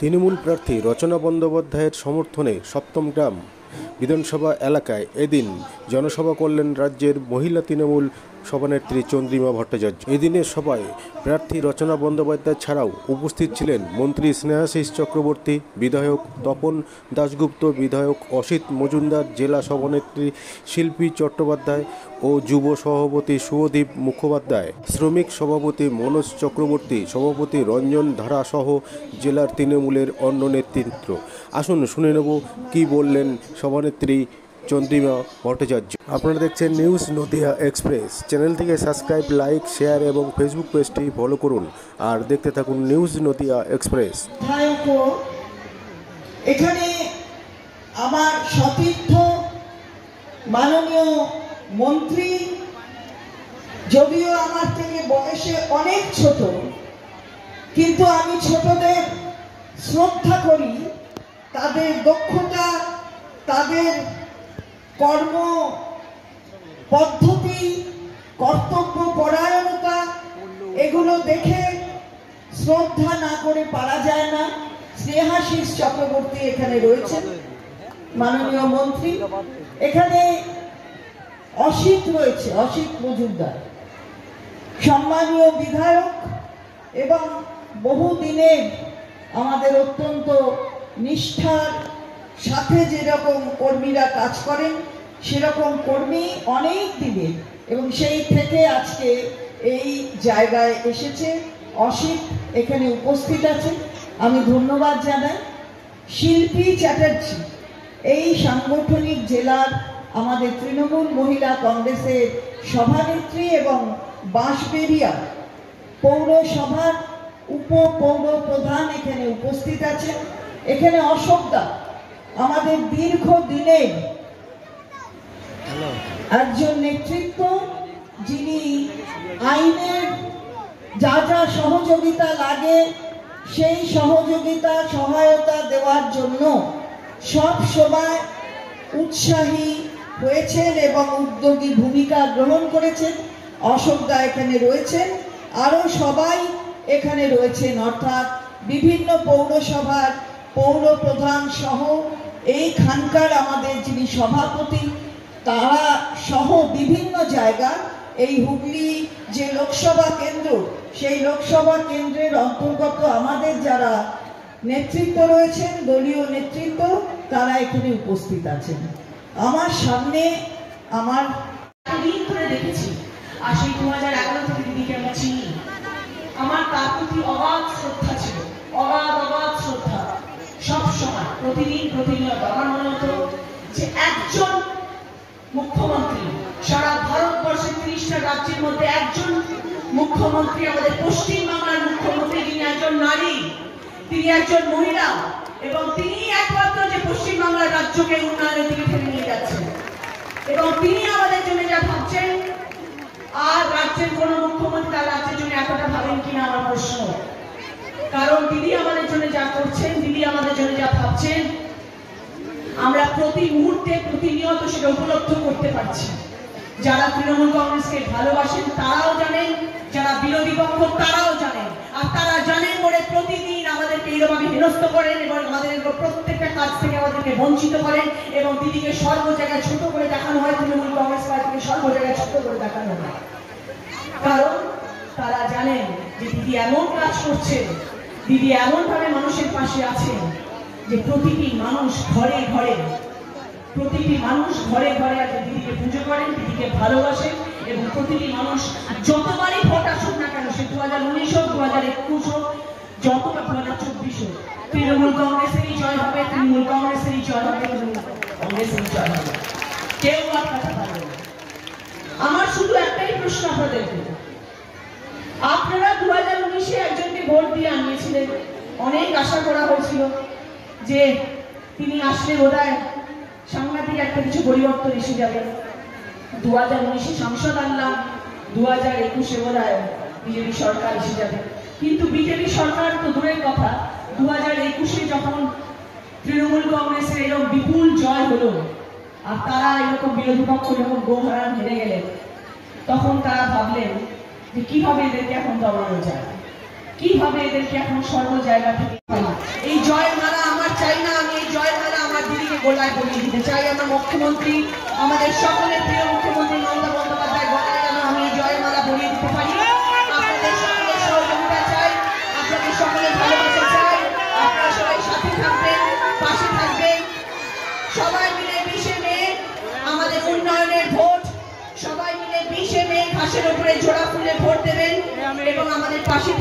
তৃণমূল প্রার্থী রচনা বন্দ্যোপাধ্যায়ের সমর্থনে সপ্তমগ্রাম বিধানসভা এলাকায় এদিন জনসভা করলেন রাজ্যের মহিলা তৃণমূল সভানেত্রী চন্দ্রিমা ভট্টাচার্য। এদিনের সভায় প্রার্থী রচনা বন্দ্যোপাধ্যায় ছাড়াও উপস্থিত ছিলেন মন্ত্রী স্নেহাশিস চক্রবর্তী, বিধায়ক তপন দাশগুপ্ত, বিধায়ক অসিত মজুমদার, জেলা সভানেত্রী শিল্পী চট্টোপাধ্যায় ও যুব সভাপতি শুভদীপ মুখোপাধ্যায়, শ্রমিক সভাপতি মনোজ চক্রবর্তী, সভাপতি রঞ্জন ধারা সহ জেলার তৃণমূলের অন্য নেতৃত্ব। আসুন শুনে নেব কী বললেন সভানেত্রী চন্দ্রিমা ভট্টাচার্য। আপনারা দেখছেন নিউজ নদিয়া এক্সপ্রেস। চ্যানেলটিকে সাবস্ক্রাইব, লাইক, শেয়ার এবং ফেসবুক পেজটি ফলো করুন আর দেখতে থাকুন নিউজ নদিয়া এক্সপ্রেস। এখানে আমার সতীর্থ মাননীয় মন্ত্রী, যদিও আমার থেকে বয়সে অনেক ছোট, কিন্তু আমি ছোটদের শ্রদ্ধা করি। তাদের দক্ষতা, তাদের কর্ম পদ্ধতি, কর্তব্য পরায়ণতা, এগুলো দেখে শ্রদ্ধা না করে পারা যায় না। স্নেহাশিস চক্রবর্তী এখানে রয়েছেন, মাননীয় মন্ত্রী। এখানে অসিত রয়েছে, অসিত মজুমদার, সম্মানীয় বিধায়ক এবং বহুদিনের আমাদের অত্যন্ত নিষ্ঠার সাথে যেরকম কর্মীরা কাজ করেন সেরকম কর্মী অনেক দিনের, এবং সেই থেকে আজকে এই জায়গায় এসেছে। অসিত এখানে উপস্থিত আছে, আমি ধন্যবাদ জানাই। শিল্পী চ্যাটার্জি এই সাংগঠনিক জেলার আমাদের তৃণমূল মহিলা কংগ্রেসের সভানেত্রী এবং বাঁশবেড়িয়া পৌরসভার উপপৌর প্রধান এখানে উপস্থিত আছেন। এখানে অশোকদা আমাদের দীর্ঘদিনের একজন নেতৃত্ব, যিনি আইনের যা যা সহযোগিতা লাগে সেই সহযোগিতা সহায়তা দেওয়ার জন্য সব সময় উৎসাহী হয়েছেন এবং উদ্যোগী ভূমিকা গ্রহণ করেছেন। অশোকদা এখানে রয়েছেন, আরও সবাই এখানে রয়েছেন, অর্থাৎ বিভিন্ন পৌরসভার পৌর প্রধান সহ এইখানকার আমাদের যিনি সভাপতি তারা সহ বিভিন্ন জায়গা, এই হুগলি যে লোকসভা কেন্দ্র সেই লোকসভা কেন্দ্রের অন্তর্গত আমাদের যারা নেতৃত্ব রয়েছেন, দলীয় নেতৃত্ব, তারা এখানে উপস্থিত আছেন। আমার সামনে আমার দিন ধরে দেখেছি, আর সেই 2011 থেকে দিদিকে আমরা চিনি। আমার তার প্রতি অগাধ শ্রদ্ধা ছিল, অগাধ শ্রদ্ধা সব সময়, প্রতিদিন প্রতিনিয়ত। আমার মনে হতো যে একজন মুখ্যমন্ত্রী, সারা ভারতবর্ষের 30টা রাজ্যের মধ্যে একজন মুখ্যমন্ত্রী, আমাদের পশ্চিমবাংলার মুখ্যমন্ত্রী, যিনি একজন নারী, তিনি একজন মহিলা, এবং তিনি একমাত্র যে পশ্চিমবাংলার রাজ্যকে উন্নয়নের দিকে ঠেলে নিয়ে যাচ্ছেন, এবং তিনি আমাদের জন্য যা ভাবছেন, আর রাজ্যের কোন মুখ্যমন্ত্রী তার রাজ্যের জন্য এতটা ভাবেন কিনা আমার প্রশ্ন। কারণ দিদি আমাদের জন্য যা করছেন, দিদি আমাদের জন্য যা ভাবছেন, আমরা প্রতি মুহূর্তে প্রতিনিয়ত সেটা উপলব্ধ করতে পারছি। যারা তৃণমূল কংগ্রেসকে ভালোবাসেন তারাও জানেন, যারা বিরোধী পক্ষ তারাও জানেন, আর তারা জানেন বলে প্রতিদিন আমাদেরকে এইভাবে হেনস্থ করেন এবং আমাদের প্রত্যেকটা কাজ থেকে আমাদেরকে বঞ্চিত করেন, এবং দিদিকে সর্ব জায়গায় ছোট করে দেখানো হয়, তৃণমূল কংগ্রেস পার্টিকে সর্ব জায়গায় ছোট করে দেখানো হয়। কারণ তারা জানেন যে দিদি এমন কাজ করছেন, দিদি এমন ভাবে মানুষের পাশে আছেন যে প্রতিটি মানুষ ঘরে ঘরে, প্রতিটি মানুষ ঘরে ঘরে আজ দিদিকে পুজো করেন, দিদিকে ভালোবাসেন, এবং প্রতিটি মানুষ যতবারই ভোট আসুক না কেন, সে 2019 হোক, 2021 হোক, যতবার 2024 হোক, তৃণমূল কংগ্রেসেরই জয় হবে, তৃণমূল কংগ্রেসেরই জয় হবে, তৃণমূল কংগ্রেসেরই জয় হবে, কেউ আর কথা পারবে না। আমার শুধু একটাই প্রশ্ন আপনাদেরকে, আপনারা 2019-এ একজনকে ভোট দিয়ে আনিয়েছিলেন, অনেক আশা করা হয়েছিল যে তিনি আসলে বোধহয় সাংঘাতিক একটা কিছু পরিবর্তন এসে যাবে। 2019-এ সাংসদ আনলাম, 2021-এ বোধহয় বিজেপি সরকার এসে যাবে। কিন্তু বিজেপি সরকার তো দূরের কথা, 2021-এ যখন তৃণমূল কংগ্রেসের এরকম বিপুল জয় হলো, আর তারা এরকম বিরোধী পক্ষ যখন গোহারান হেরে গেলেন, তখন তারা ভাবলেন যে কিভাবে এদেরকে এখন দমানো যায়, কিভাবে এদেরকে এখন সর্ব জায়গা থেকে এই জয় গলায় পরিয়ে দিতে চাই। আমরা মুখ্যমন্ত্রী, আমাদের সকলের প্রিয় মুখ্যমন্ত্রী মমতা বন্দ্যোপাধ্যায় গলায় যেন আমি এই জয়মালা পরিয়ে দিতে পারি। আপনাদের সকলের সহযোগিতা চাই, আপনাদের সকলের ভালোবাসা চাই। আপনারা সবাই সাথে থাকবেন, পাশে থাকবেন। সবাই মিলে 20শে মে আমাদের উন্নয়নের ভোট, সবাই মিলে 20শে মে ঘাসের উপরে ঝোড়া ফুলে ভোট দেবেন এবং আমাদের পাশে